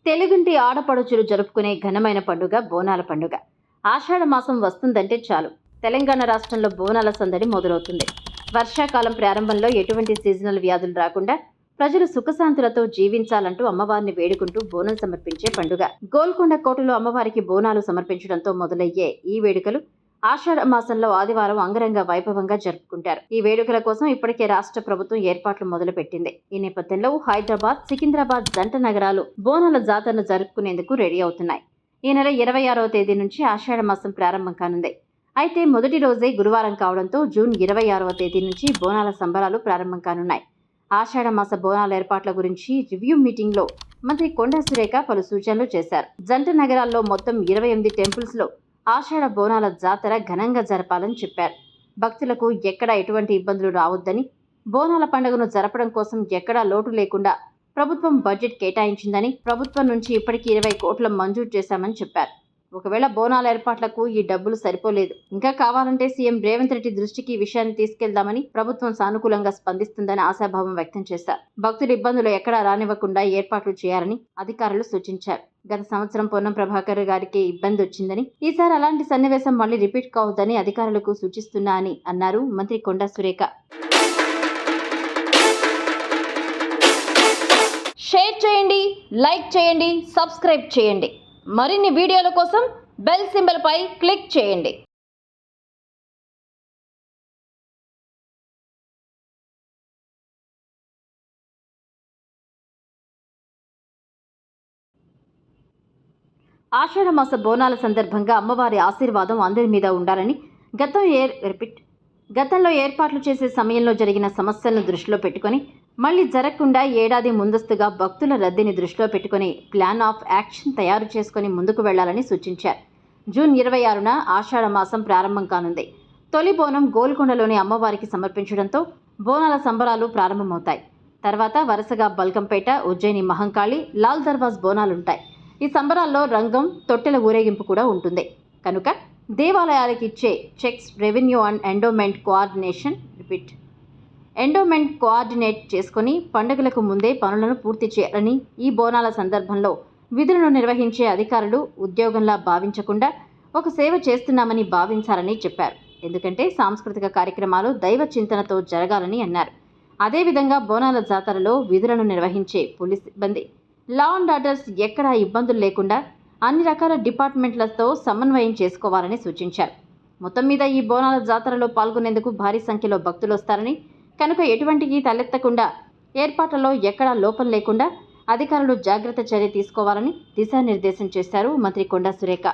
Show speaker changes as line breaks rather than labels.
తెలుగుంటి ఆడపడుచులు జరుపుకునే ఘనమైన పండుగ బోనాల పండుగ. ఆషాఢ మాసం వస్తుందంటే చాలు తెలంగాణ రాష్ట్రంలో బోనాల సందడి మొదలవుతుంది. వర్షాకాలం ప్రారంభంలో ఎటువంటి సీజనల్ వ్యాధులు రాకుండా ప్రజలు సుఖశాంతులతో జీవించాలంటూ అమ్మవారిని వేడుకుంటూ బోనం సమర్పించే పండుగ. గోల్కొండ కోటలో అమ్మవారికి బోనాలు సమర్పించడంతో మొదలయ్యే ఈ వేడుకలు ఆషాఢ మాసంలో ఆదివారం అంగరంగ వైభవంగా జరుపుకుంటారు. ఈ వేడుకల కోసం ఇప్పటికే రాష్ట్ర ప్రభుత్వం ఏర్పాట్లు మొదలుపెట్టింది. ఈ నేపథ్యంలో హైదరాబాద్, సికింద్రాబాద్ జంట నగరాలు బోనాల జాతరను జరుపుకునేందుకు రెడీ అవుతున్నాయి. ఈ నెల 26వ తేదీ నుంచి ఆషాఢ మాసం ప్రారంభం కానుంది. అయితే మొదటి రోజే గురువారం కావడంతో జూన్ 26వ తేదీ నుంచి బోనాల సంబరాలు ప్రారంభం కానున్నాయి. ఆషాఢ మాస బోనాల ఏర్పాట్ల గురించి రివ్యూ మీటింగ్లో మంత్రి కొండా సురేఖ పలు సూచనలు చేశారు. జంట నగరాల్లో మొత్తం 28 టెంపుల్స్లో ఆషాఢ బోనాల జాతర ఘనంగా జరపాలని చెప్పారు. భక్తులకు ఎక్కడా ఎటువంటి ఇబ్బందులు రావద్దని, బోనాల పండుగను జరపడం కోసం ఎక్కడా లోటు లేకుండా ప్రభుత్వం బడ్జెట్ కేటాయించిందని, ప్రభుత్వం నుంచి ఇప్పటికీ 20 కోట్ల మంజూరు చేశామని చెప్పారు. ఒకవేళ బోనాల ఏర్పాట్లకు ఈ డబ్బులు సరిపోలేదు, ఇంకా కావాలంటే సీఎం రేవంత్ రెడ్డి దృష్టికి ఈ విషయాన్ని తీసుకెళ్దామని ప్రభుత్వం సానుకూలంగా స్పందిస్తుందని ఆశాభావం వ్యక్తం చేశారు. భక్తుల ఇబ్బందులు ఎక్కడా రానివ్వకుండా ఏర్పాట్లు చేయాలని అధికారులు సూచించారు. గత సంవత్సరం పొన్నం ప్రభాకర్ గారికి ఇబ్బంది వచ్చిందని, ఈసారి అలాంటి సన్నివేశం మళ్లీ రిపీట్ కావద్దని అధికారులకు సూచిస్తున్నా అని అన్నారు మంత్రి కొండా సురేఖ. షేర్ చేయండి, లైక్ చేయండి, సబ్స్క్రైబ్ చేయండి. మరిన్ని వీడియోల కోసం బెల్ సింబల్ పై క్లిక్ చేయండి. ఆషాఢ మాస బోనాల సందర్భంగా అమ్మవారి ఆశీర్వాదం అందరి మీద ఉండాలని గతంలో ఏర్పాట్లు చేసే సమయంలో జరిగిన సమస్యలను దృష్టిలో పెట్టుకుని మళ్లీ జరగకుండా ఏడాది ముందస్తుగా భక్తుల రద్దీని దృష్టిలో పెట్టుకుని ప్లాన్ ఆఫ్ యాక్షన్ తయారు చేసుకుని ముందుకు వెళ్లాలని సూచించారు. జూన్ 26న ఆషాఢ మాసం ప్రారంభం కానుంది. తొలి బోనం గోల్కొండలోని అమ్మవారికి సమర్పించడంతో బోనాల సంబరాలు ప్రారంభమవుతాయి. తర్వాత వరుసగా బల్కంపేట, ఉజ్జయిని మహంకాళి, లాల్ దర్వాజ్ బోనాలుంటాయి. ఈ సంబరాల్లో రంగం, తొట్టెల ఊరేగింపు కూడా ఉంటుంది. కనుక దేవాలయాలకు ఇచ్చే checks revenue and endowment coordinate చేసుకుని పండుగలకు ముందే పనులను పూర్తి చేయాలని, ఈ బోనాల సందర్భంలో విధులను నిర్వహించే అధికారులు ఉద్యోగంలా భావించకుండా ఒక సేవ చేస్తున్నామని భావించాలని చెప్పారు. ఎందుకంటే సాంస్కృతిక కార్యక్రమాలు దైవ చింతనతో జరగాలని అన్నారు. అదేవిధంగా బోనాల జాతరలో విధులను నిర్వహించే పోలీస్ సిబ్బంది, లా అండ్ ఆర్డర్స్ ఎక్కడా ఇబ్బందులు లేకుండా అన్ని రకాల డిపార్ట్మెంట్లతో సమన్వయం చేసుకోవాలని సూచించారు. మొత్తం మీద ఈ బోనాల జాతరలో పాల్గొనేందుకు భారీ సంఖ్యలో భక్తులు వస్తారని, కనుక ఎటువంటికి తలెత్తకుండా ఏర్పాట్లలో ఎక్కడా లోపం లేకుండా అధికారులు జాగ్రత్త చర్య తీసుకోవాలని దిశానిర్దేశం చేశారు మంత్రి కొండా సురేఖ.